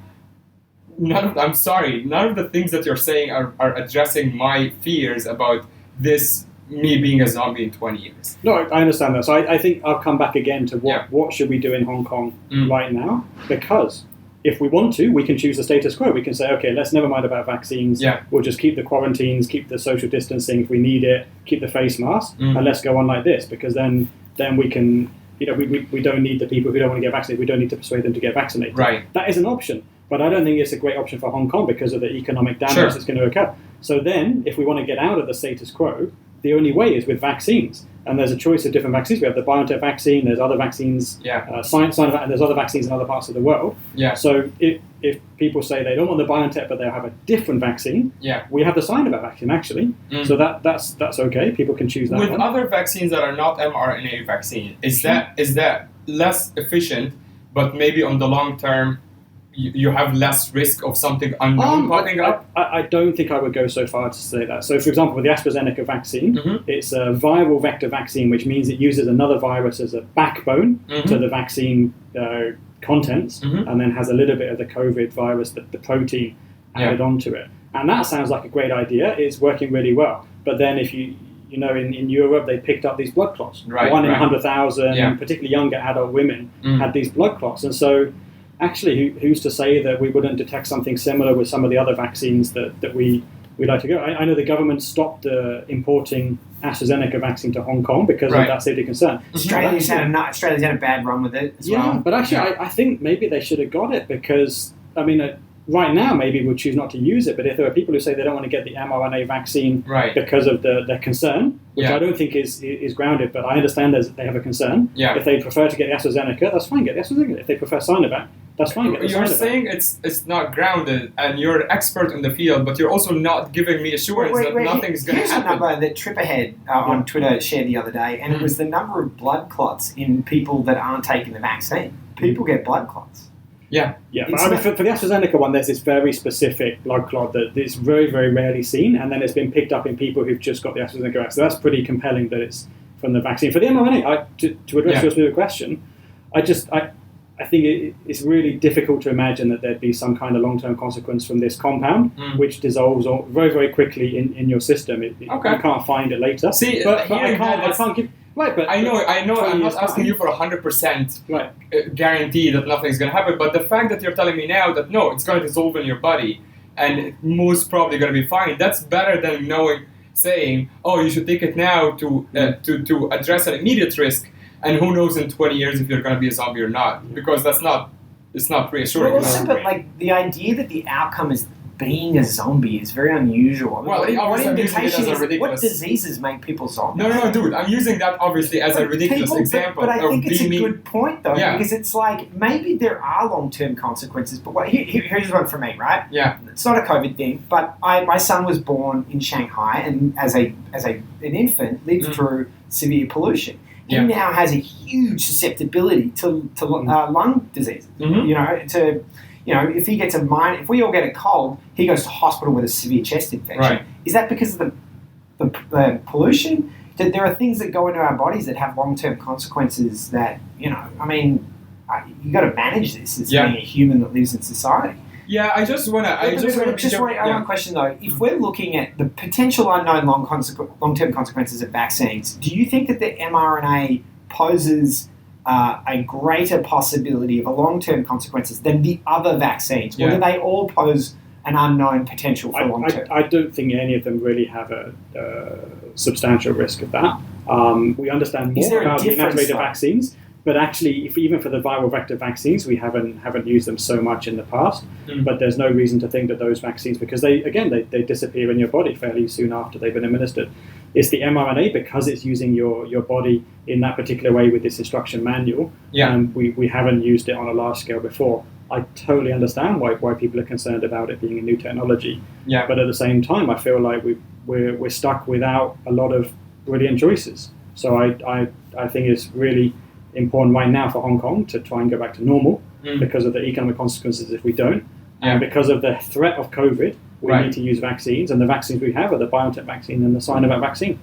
I'm sorry, none of the things that you're saying are addressing my fears about this, me being a zombie in 20 years. No, I understand that. So I think I'll come back again to what should we do in Hong Kong right now? Because if we want to, we can choose the status quo. We can say, okay, let's never mind about vaccines. We'll just keep the quarantines, keep the social distancing if we need it, keep the face mask, and let's go on like this. Because then we can, we don't need the people who don't want to get vaccinated. We don't need to persuade them to get vaccinated. Right. That is an option. But I don't think it's a great option for Hong Kong because of the economic damage that's going to occur. So then, if we want to get out of the status quo, the only way is with vaccines. And there's a choice of different vaccines. We have the BioNTech vaccine, there's other vaccines, Sinovac, and there's other vaccines in other parts of the world. So if people say they don't want the BioNTech, but they'll have a different vaccine, we have the Sinovac vaccine, actually. So that's okay. People can choose that with one. other vaccines that are not mRNA vaccine, is that less efficient, but maybe on the long term, you have less risk of something unknown popping up? I don't think I would go so far to say that. So, for example, with the AstraZeneca vaccine, it's a viral vector vaccine, which means it uses another virus as a backbone to the vaccine contents, and then has a little bit of the COVID virus, the protein added onto it. And that sounds like a great idea. It's working really well. But then if you know, in Europe, they picked up these blood clots. One in 100,000, particularly younger adult women, had these blood clots. And so, actually, who's to say that we wouldn't detect something similar with some of the other vaccines that we like to go? I know the government stopped importing AstraZeneca vaccine to Hong Kong because of that safety concern. Australia's had a bad run with it as well. But actually, I think maybe they should have got it because, I mean, right now, maybe we'll choose not to use it, but if there are people who say they don't want to get the mRNA vaccine because of their concern, which I don't think is grounded, but I understand they have a concern. If they prefer to get the AstraZeneca, that's fine, get the AstraZeneca. If they prefer Sinovac, that's fine, get the You're Sinovac. saying it's not grounded, and you're an expert in the field, but you're also not giving me assurance that nothing's going to Here's happen. a number that Tripperhead on Twitter shared the other day, and it was the number of blood clots in people that aren't taking the vaccine. People get blood clots. Yeah, but I mean, for the AstraZeneca one, there's this very specific blood clot that is very, very rarely seen, and then it's been picked up in people who've just got the AstraZeneca vaccine. So that's pretty compelling that it's from the vaccine. For the mRNA, to address your specific question, I think it's really difficult to imagine that there'd be some kind of long-term consequence from this compound, which dissolves very, very quickly in your system. You can't find it later. See, but I can't give... Right, but I know. I'm not asking you for 100% guarantee that nothing's going to happen, but the fact that you're telling me now that no, it's going to dissolve in your body and most probably going to be fine, that's better than saying, oh, you should take it now to address an immediate risk, and who knows in 20 years if you're going to be a zombie or not, because it's not reassuring. Well, also, but like the idea that the outcome is being a zombie is very unusual. Well, what diseases make people zombies? No, dude, I'm using that obviously as a ridiculous example. But I think it's a good point, though, because it's like maybe there are long-term consequences. But here's one for me, right? Yeah, it's not a COVID thing, but my son was born in Shanghai, and as an infant lived through severe pollution. He now has a huge susceptibility to lung diseases. If he gets if we all get a cold, he goes to hospital with a severe chest infection. Right. Is that because of the pollution? There are things that go into our bodies that have long-term consequences that, you got to manage this as being a human that lives in society. Yeah, I just want to... one question though. If we're looking at the potential unknown long-term consequences of vaccines, do you think that the mRNA poses a greater possibility of a long-term consequences than the other vaccines? Or do they all pose an unknown potential for long-term? I don't think any of them really have a substantial risk of that. We understand more about the inactivated vaccines, but actually, even for the viral vector vaccines, we haven't used them so much in the past. But there's no reason to think that those vaccines, because they disappear in your body fairly soon after they've been administered. It's the mRNA, because it's using your body in that particular way with this instruction manual. We haven't used it on a large scale before. I totally understand why people are concerned about it being a new technology. But at the same time, I feel like we're stuck without a lot of brilliant choices. So I think it's really important right now for Hong Kong to try and go back to normal because of the economic consequences if we don't. And because of the threat of COVID, we need to use vaccines, and the vaccines we have are the BioNTech vaccine and the Sinovac vaccine.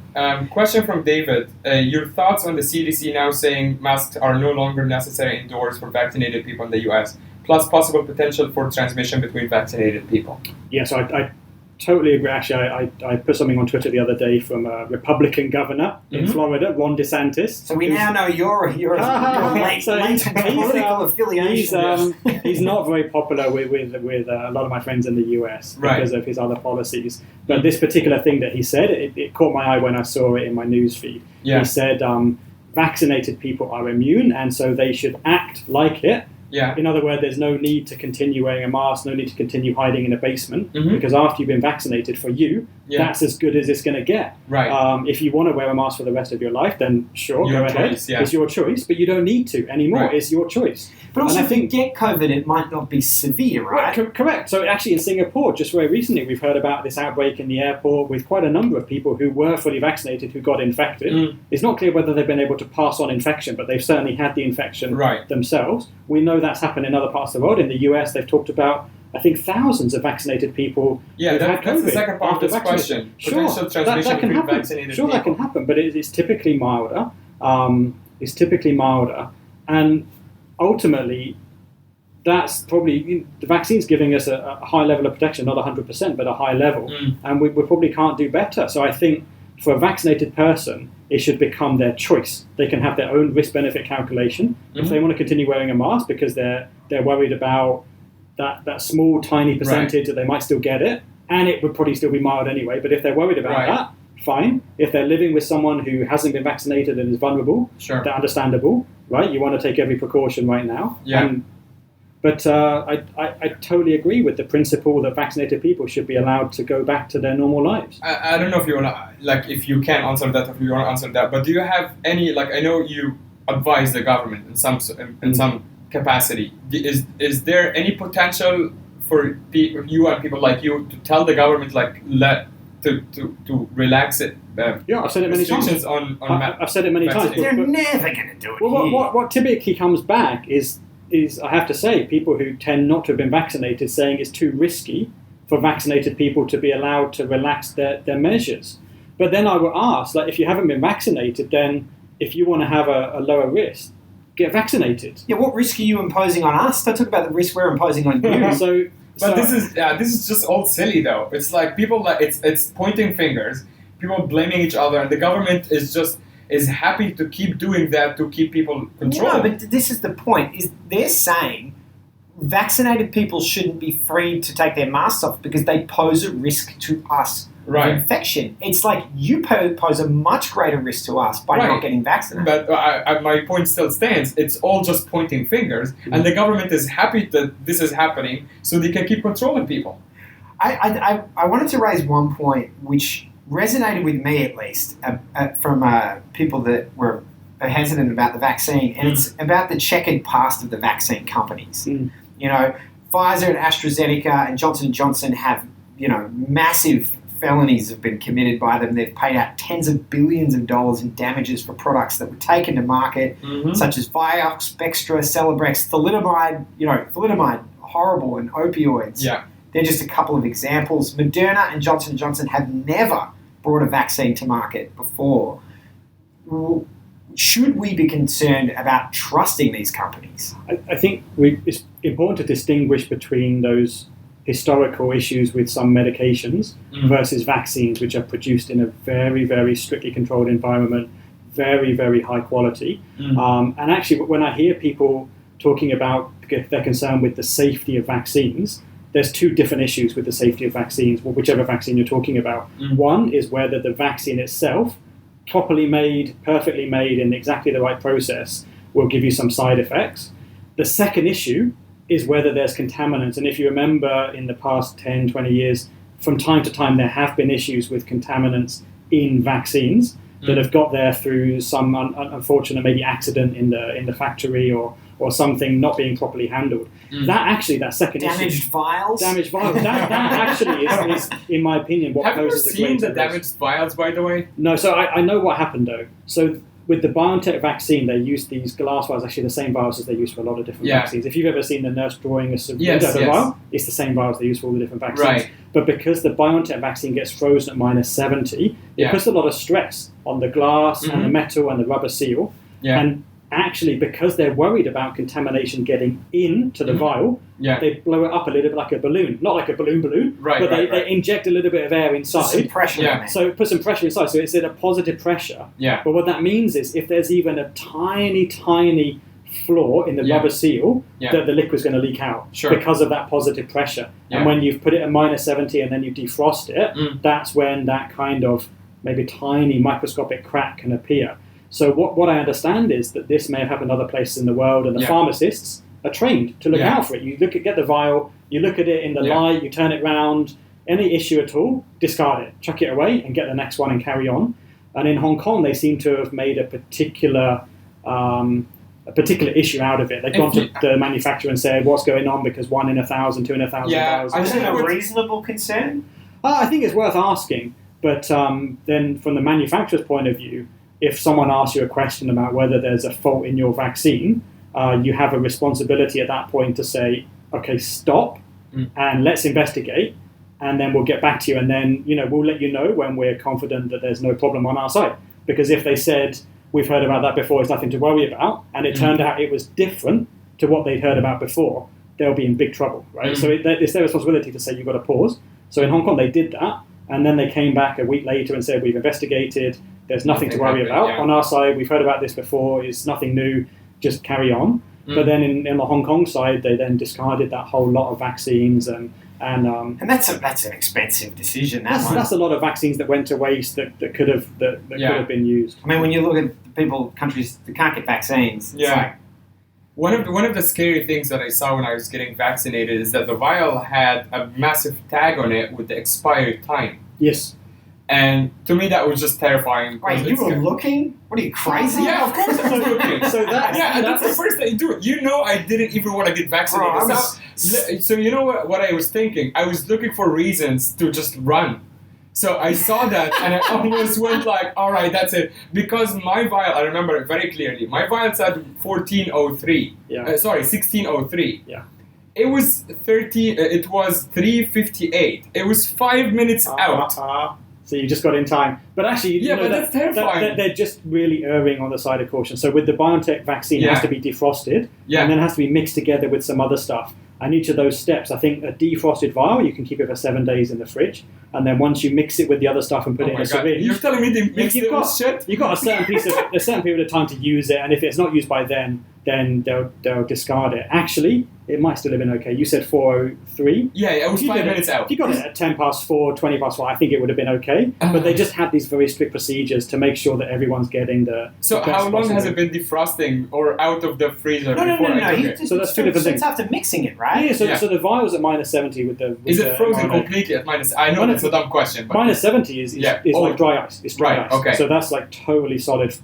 Question from David. Your thoughts on the CDC now saying masks are no longer necessary indoors for vaccinated people in the US, plus possible potential for transmission between vaccinated people? Yes, I totally agree. Actually, I put something on Twitter the other day from a Republican governor in Florida, Ron DeSantis. So we now know your latent political affiliation. He's not very popular with a lot of my friends in the US because of his other policies. But this particular thing that he said, it caught my eye when I saw it in my news feed. He said vaccinated people are immune, and so they should act like it. In other words, there's no need to continue wearing a mask, no need to continue hiding in a basement, because after you've been vaccinated, for you, that's as good as it's going to get. If you want to wear a mask for the rest of your life, then sure, go ahead. It's your choice, but you don't need to anymore. It's your choice. But also, if you get COVID, it might not be severe, right? Correct. So actually in Singapore, just very recently, we've heard about this outbreak in the airport with quite a number of people who were fully vaccinated who got infected. It's not clear whether they've been able to pass on infection, but they've certainly had the infection themselves. We know know that's happened in other parts of the world. In the US, they've talked about, I think, thousands of vaccinated people who've had COVID. That's the second part of after this question. Sure, Potential transmission that can between happen. vaccinated Sure, people. that can happen, but it's typically milder. And ultimately, that's probably the vaccine's giving us a high level of protection, not 100%, but a high level, and we probably can't do better. So I think for a vaccinated person, it should become their choice. They can have their own risk-benefit calculation. If they want to continue wearing a mask because they're worried about that small, tiny percentage that they might still get it, and it would probably still be mild anyway, but if they're worried about that, fine. If they're living with someone who hasn't been vaccinated and is vulnerable, that's understandable, right? You want to take every precaution right now. But I totally agree with the principle that vaccinated people should be allowed to go back to their normal lives. I don't know if you want to, if you can answer that, or if you want to answer that, but do you have any, I know you advise the government in some capacity. Is there any potential for you and people like you to tell the government, to relax it? I've said it many times. I've said it many times. They're never going to do it. Well, what typically comes back is I have to say, people who tend not to have been vaccinated saying it's too risky for vaccinated people to be allowed to relax their measures. But then I would ask, if you haven't been vaccinated, then if you want to have a lower risk, get vaccinated. Yeah, what risk are you imposing on us? Don't talk about the risk we're imposing on you. This is just all silly though. It's people it's pointing fingers, people blaming each other, and the government is happy to keep doing that to keep people controlled. No, but this is the point. Is they're saying vaccinated people shouldn't be free to take their masks off because they pose a risk to us of infection. It's like you pose a much greater risk to us by not getting vaccinated. But my point still stands. It's all just pointing fingers, and the government is happy that this is happening so they can keep controlling people. I wanted to raise one point which resonated with me, at least, from people that were hesitant about the vaccine, and it's about the checkered past of the vaccine companies. You know, Pfizer and AstraZeneca and Johnson & Johnson have, massive felonies have been committed by them. They've paid out tens of billions of dollars in damages for products that were taken to market, such as Vioxx, Bextra, Celebrex, thalidomide, horrible, and opioids. They're just a couple of examples. Moderna and Johnson & Johnson have never brought a vaccine to market before. Should we be concerned about trusting these companies? I think it's important to distinguish between those historical issues with some medications versus vaccines, which are produced in a very, very strictly controlled environment, very, very high quality. And actually, when I hear people talking about their concern with the safety of vaccines, there's two different issues with the safety of vaccines, whichever vaccine you're talking about. One is whether the vaccine itself, properly made, perfectly made, in exactly the right process, will give you some side effects. The second issue is whether there's contaminants. And if you remember in the past 10, 20 years, from time to time there have been issues with contaminants in vaccines that have got there through some unfortunate maybe accident in the factory or something not being properly handled. That second damaged issue, vials. that actually is, in my opinion, what poses a greater risk. Have you seen the damaged vials, by the way? No, so I know what happened though. So with the BioNTech vaccine, they used these glass vials, actually the same vials as they use for a lot of different vaccines. If you've ever seen the nurse drawing a syringe out of a vial, it's the same vials they use for all the different vaccines. But because the BioNTech vaccine gets frozen at minus 70, it puts a lot of stress on the glass and the metal and the rubber seal. And actually, because they're worried about contamination getting into the vial, they blow it up a little bit like a balloon. Not like a balloon, but they inject a little bit of air inside. Some pressure So put some pressure inside. So it's at a positive pressure. But what that means is if there's even a tiny, tiny flaw in the rubber seal, that the liquid's going to leak out because of that positive pressure. And when you've put it at minus 70 and then you defrost it, that's when that kind of maybe tiny microscopic crack can appear. So what I understand is that this may have happened other places in the world, and the pharmacists are trained to look out for it. You get the vial, you look at it in the light, you turn it round, any issue at all, discard it, chuck it away, and get the next one and carry on. And in Hong Kong, they seem to have made a particular issue out of it. They've gone to the manufacturer and said, what's going on, because 1 in 1,000, 2 in 1,000 vials. Is it a reasonable concern? I think it's worth asking, but then from the manufacturer's point of view, if someone asks you a question about whether there's a fault in your vaccine, you have a responsibility at that point to say, okay, stop, and let's investigate, and then we'll get back to you, and then we'll let you know when we're confident that there's no problem on our side. Because if they said, we've heard about that before, it's nothing to worry about, and it turned out it was different to what they'd heard about before, they'll be in big trouble, right? So it's their responsibility to say, you've got to pause. So in Hong Kong, they did that, and then they came back a week later and said, we've investigated, there's nothing to worry about. On our side, we've heard about this before, it's nothing new, just carry on. But then in the Hong Kong side, they then discarded that whole lot of vaccines, and that's an expensive decision. That's a lot of vaccines that went to waste that could have could have been used. I mean, when you look at countries that can't get vaccines, it's like, one of the scary things that I saw when I was getting vaccinated is that the vial had a massive tag on it with the expiry time. Yes. And to me, that was just terrifying. Wait, you were looking? What are you, crazy? Yeah, of course I was looking. That's the first thing. Dude, I didn't even want to get vaccinated. So you know what I was thinking? I was looking for reasons to just run. So I saw that and I almost went like, all right, that's it. Because my vial, I remember it very clearly. My vial said 1403. 1603. Yeah. It was 3:58. It was 5 minutes out. So you just got in time. But actually, but that's terrifying. They're just really erring on the side of caution. So with the BioNTech vaccine, it has to be defrosted, and then it has to be mixed together with some other stuff. And each of those steps, I think a defrosted vial, you can keep it for 7 days in the fridge. And then once you mix it with the other stuff and put it in a syringe, you're telling me they mixed it with shit? You've got a certain period of time to use it, and if it's not used by then they'll discard it. Actually, it might still have been okay. You said 4:03. Yeah, it was 5 minutes out. If you got it at 4:10, 20 past 4, I think it would have been okay. But they just had these very strict procedures to make sure that everyone's getting the. So how long has it been defrosting or out of the freezer? No. So that's two different things. It's after mixing it, right? Yeah. So the vial's at -70 with the. Is it frozen completely at minus? I know that's a dumb question. But -70 is like dry ice. It's dry ice. Okay. So that's like totally solid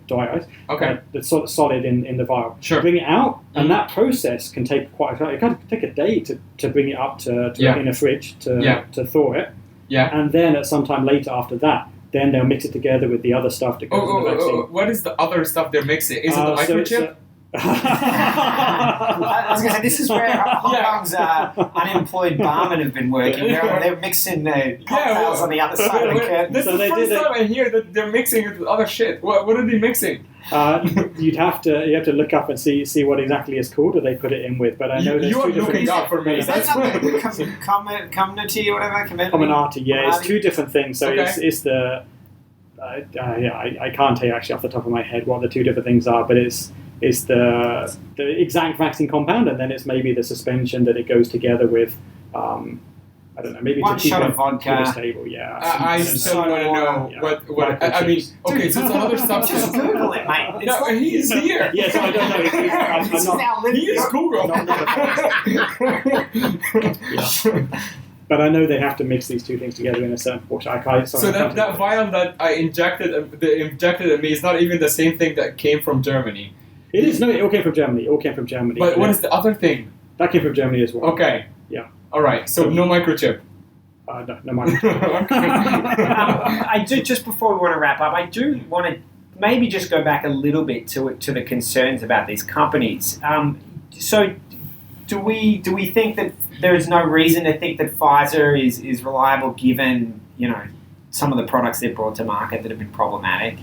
dry ice. Okay. That's sort of solid in the vial. Sure. Bring it out, and that process can take it can take a day to bring it up to in a fridge to thaw it. Yeah. And then at some time later after that, then they'll mix it together with the other stuff that goes in the vaccine. What is the other stuff they're mixing? Is it the microchip? I was going to say, this is where Hong Kong's unemployed barmen have been working. They're mixing the cocktails on the other side of the curtain. This is the first time I hear that they're mixing it with other shit. What are they mixing? You have to look up and see what exactly it's called, or they put it in with. But I know you are looking up for me. Is that something community or whatever? Commonality, yeah. It's two different things. So it's the I can't tell you actually off the top of my head what the two different things are, but it's the exact vaccine compound, and then it's maybe the suspension that it goes together with. I don't know, maybe one to keep shot it of vodka. Stable, yeah. I still want to know what I mean. Okay, so it's another substance. Just Google it, mate. No, he's here. Yes, I don't know. He is Google. But I know they have to mix these two things together in a certain proportion. So that vial that I injected in me is not even the same thing that came from Germany. It is. No, it all came from Germany. But what is the other thing? That came from Germany as well. Okay. Yeah. All right. So no microchip. No microchip. I do. Just before we want to wrap up, I do want to maybe just go back a little bit to the concerns about these companies. So, do we think that there is no reason to think that Pfizer is reliable, given some of the products they've brought to market that have been problematic?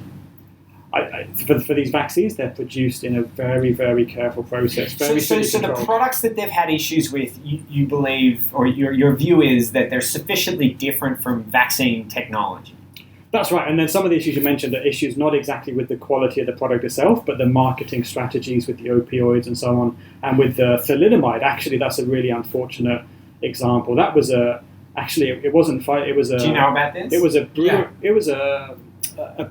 For these vaccines, they're produced in a very, very careful process. So the products that they've had issues with, you believe, or your view is that they're sufficiently different from vaccine technology? That's right. And then some of the issues you mentioned are issues not exactly with the quality of the product itself, but the marketing strategies with the opioids and so on. And with the thalidomide, actually, that's a really unfortunate example. That was actually, it wasn't... It was a... Do you know about this? It was a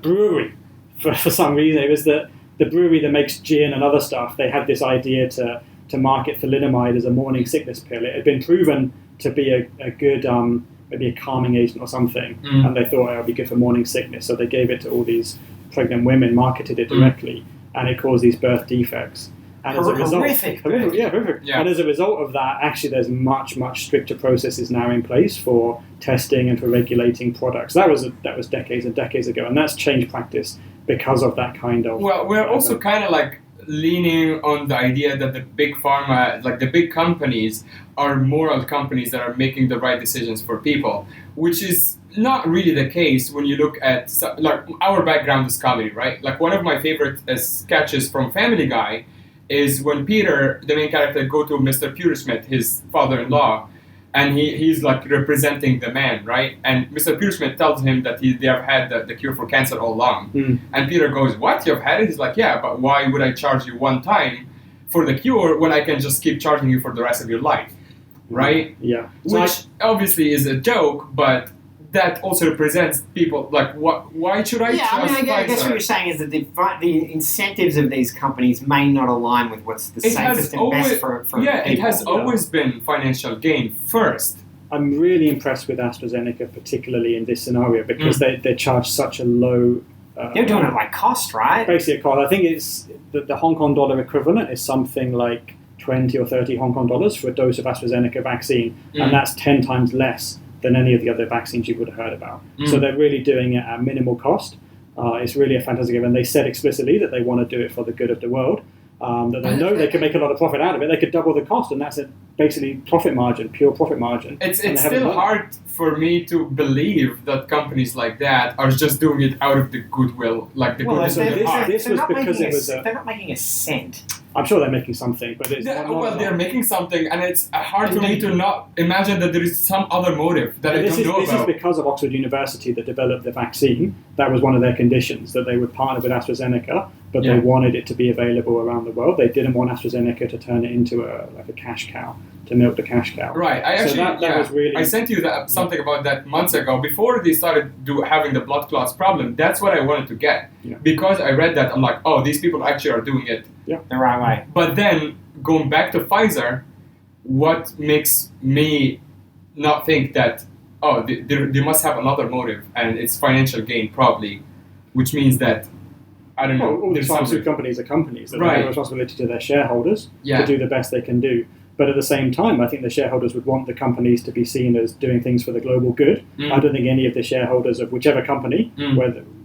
brewery. For some reason, it was the brewery that makes gin and other stuff. They had this idea to market thalidomide as a morning sickness pill. It had been proven to be a good, maybe a calming agent or something, and they thought it would be good for morning sickness. So they gave it to all these pregnant women, marketed it directly, and it caused these birth defects. And as a result, horrific. Yeah. And as a result of that, actually, there's much stricter processes now in place for testing and for regulating products. That was decades and decades ago, and that's changed practice because of that kind of. Well, we're also kind of like leaning on the idea that the big pharma, like the big companies, are moral companies that are making the right decisions for people, which is not really the case when you look at like our background is comedy, right? Like one of my favorite sketches from Family Guy is when Peter, the main character, go to Mr. Pewtersmith, his father-in-law, and he's like representing the man, right? And Mr. Pewtersmith tells him that they have had the cure for cancer all along. And Peter goes, "What? You've had it?" He's like, "Yeah, but why would I charge you one time for the cure when I can just keep charging you for the rest of your life?" Right? Yeah. So Which obviously is a joke, but that also represents people like, why should I trust I guess Pfizer? what you're saying is that the incentives of these companies may not align with what's the safest and best for yeah, people. it has always been financial gain first. I'm really impressed with AstraZeneca, particularly in this scenario, because they charge such a low. They're doing it like cost, right? Basically, a cost. I think it's the Hong Kong dollar equivalent is something like 20 or 30 Hong Kong dollars for a dose of AstraZeneca vaccine, and that's 10 times less than any of the other vaccines you would have heard about. So they're really doing it at minimal cost. It's really a fantastic event. They said explicitly that they want to do it for the good of the world, that they know they can make a lot of profit out of it. They could double the cost, and that's basically profit margin, pure profit margin. It's still hard for me to believe that companies like that are just doing it out of the goodwill, like the goodness of their heart. This was because it was they're not making a cent. I'm sure they're making something, but it's they're making something, and it's hard for me to not imagine that there is some other motive that I don't know about. This is because of Oxford University that developed the vaccine. That was one of their conditions, that they would partner with AstraZeneca, but they wanted it to be available around the world. They didn't want AstraZeneca to turn it into a cash cow, to milk the cash cow. Right. I actually, that was really. I sent you something about that months ago. Before they started having the blood clots problem, that's what I wanted to get. Yeah. Because I read that, I'm like, oh, these people actually are doing it the right way. But then, going back to Pfizer, what makes me not think that, oh, they must have another motive, and it's financial gain probably, which means that, I don't know. All the pharmaceutical companies are companies that have a responsibility to their shareholders to do the best they can do. But at the same time, I think the shareholders would want the companies to be seen as doing things for the global good. I don't think any of the shareholders of whichever company,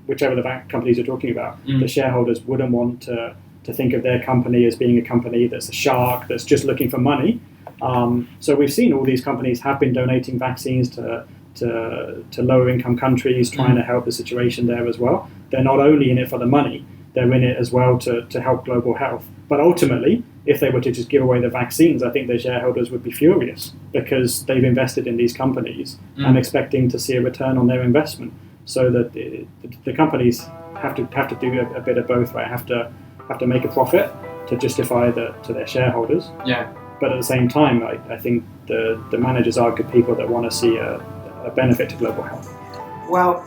whichever the companies you're talking about, the shareholders wouldn't want to think of their company as being a company that's a shark, that's just looking for money. So we've seen all these companies have been donating vaccines to lower income countries, trying to help the situation there as well. They're not only in it for the money, they're in it as well to help global health. But ultimately, if they were to just give away the vaccines, I think their shareholders would be furious because they've invested in these companies and expecting to see a return on their investment. So that the companies have to do a bit of both, right? Have to make a profit to justify to their shareholders. Yeah. But at the same time, I think the managers are good people that want to see a benefit to global health. Well,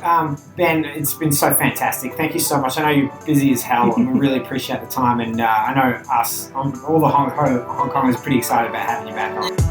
Ben, it's been so fantastic. Thank you so much. I know you're busy as hell, and we really appreciate the time. And I know all the Hong Kongers are pretty excited about having you back on.